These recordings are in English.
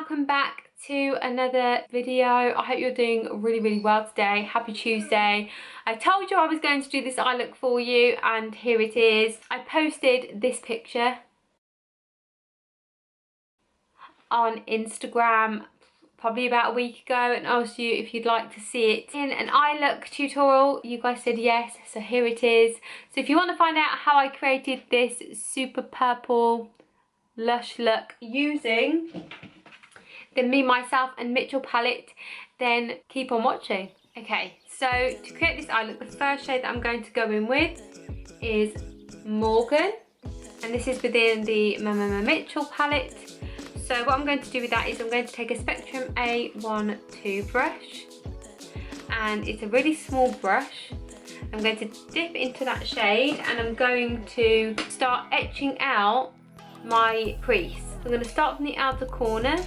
welcome back to another video. I hope you're doing really well today. Happy Tuesday. I told you I was going to do this eye look for you, and here it is. I posted this picture on Instagram probably about a week ago and asked you if you'd like to see it in an eye look tutorial. You guys said yes, so here it is. So if you want to find out how I created this super purple lush look using the Me, Myself and Mitchell palette, then keep on watching. Okay, so to create this eye look, the first shade that I'm going to go in with is Morgan, and this is within the MMMitchell palette. So what I'm going to do with that is I'm going to take a Spectrum A12 brush, and it's a really small brush. I'm going to dip into that shade and I'm going to start etching out my crease. I'm going to start from the outer corner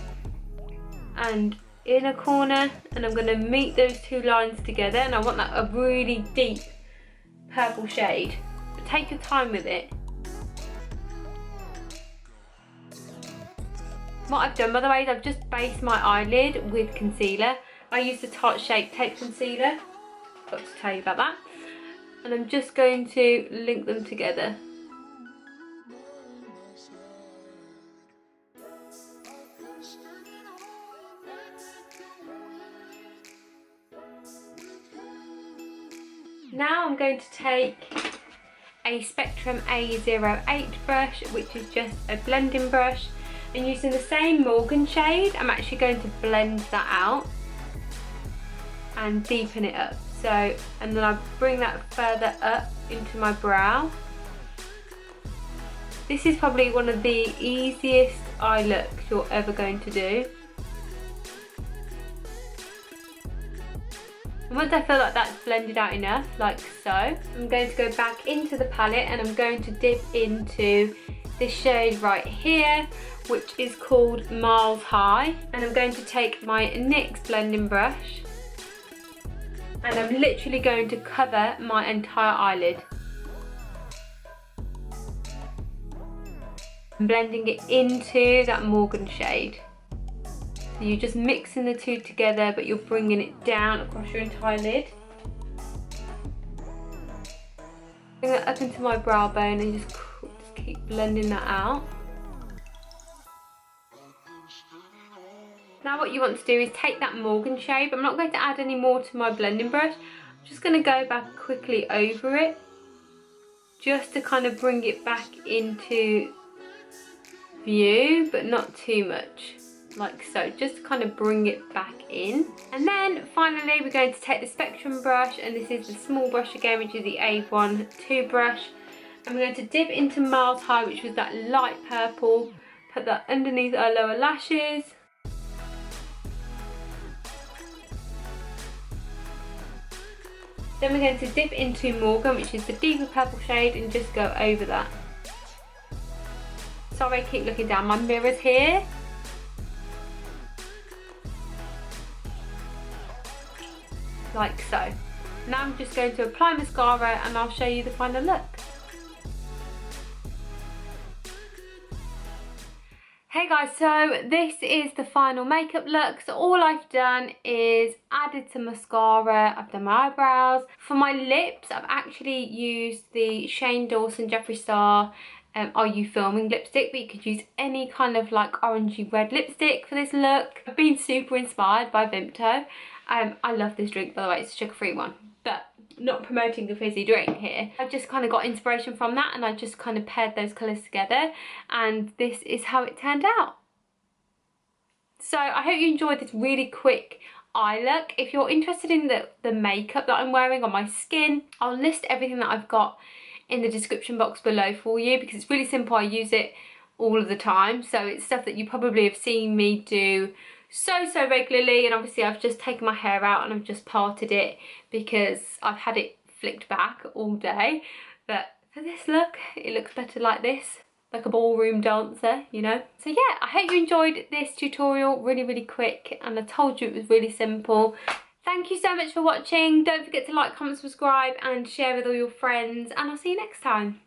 and inner corner, and I'm going to meet those two lines together, and I want that a really deep purple shade. But take your time with it. What I've done, by the way, is I've just based my eyelid with concealer. I used the Tarte Shape Tape Concealer. Got to tell you about that. And I'm just going to link them together. Now I'm going to take a Spectrum A08 brush, which is just a blending brush. And using the same Morgan shade, I'm actually going to blend that out and deepen it up. So, and then I bring that further up into my brow. This is probably one of the easiest eye looks you're ever going to do. And once I feel like that's blended out enough, like so, I'm going to go back into the palette and I'm going to dip into this shade right here, which is called Miles High. And I'm going to take my NYX blending brush and I'm literally going to cover my entire eyelid. I'm blending it into that Morgan shade. So you're just mixing the two together, but you're bringing it down across your entire lid. Bring that up into my brow bone and just keep blending that out. Now what you want to do is take that Morgan shade. I'm not going to add any more to my blending brush. I'm just going to go back quickly over it, just to kind of bring it back into view, but not too much, like so, just to kind of bring it back in. And then finally we're going to take the Spectrum brush, and this is the small brush again, which is the A12 brush. And we're going to dip into Miles High, which was that light purple, put that underneath our lower lashes. Then we're going to dip into Morgan, which is the deeper purple shade, and just go over that. Sorry, I keep looking down. My mirror's here. Like so. Now I'm just going to apply mascara and I'll show you the final look. Hey guys, so this is the final makeup look. So all I've done is added some mascara, I've done my eyebrows. For my lips, I've actually used the Shane Dawson Jeffree Star Are You Filming lipstick, but you could use any kind of like orangey red lipstick for this look. I've been super inspired by Vimto. I love this drink, by the way, it's a sugar-free one, but not promoting a fizzy drink here. I just kind of got inspiration from that and I just kind of paired those colours together, and this is how it turned out. So I hope you enjoyed this really quick eye look. If you're interested in the makeup that I'm wearing on my skin, I'll list everything that I've got in the description box below for you, because it's really simple. I use it all of the time, so it's stuff that you probably have seen me do so regularly. And obviously I've just taken my hair out and I've just parted it because I've had it flicked back all day. But for this look, it looks better like this, like a ballroom dancer, you know. So yeah, I hope you enjoyed this tutorial, really quick, and I told you it was really simple. Thank you so much for watching. Don't forget to like, comment, subscribe and share with all your friends, and I'll see you next time.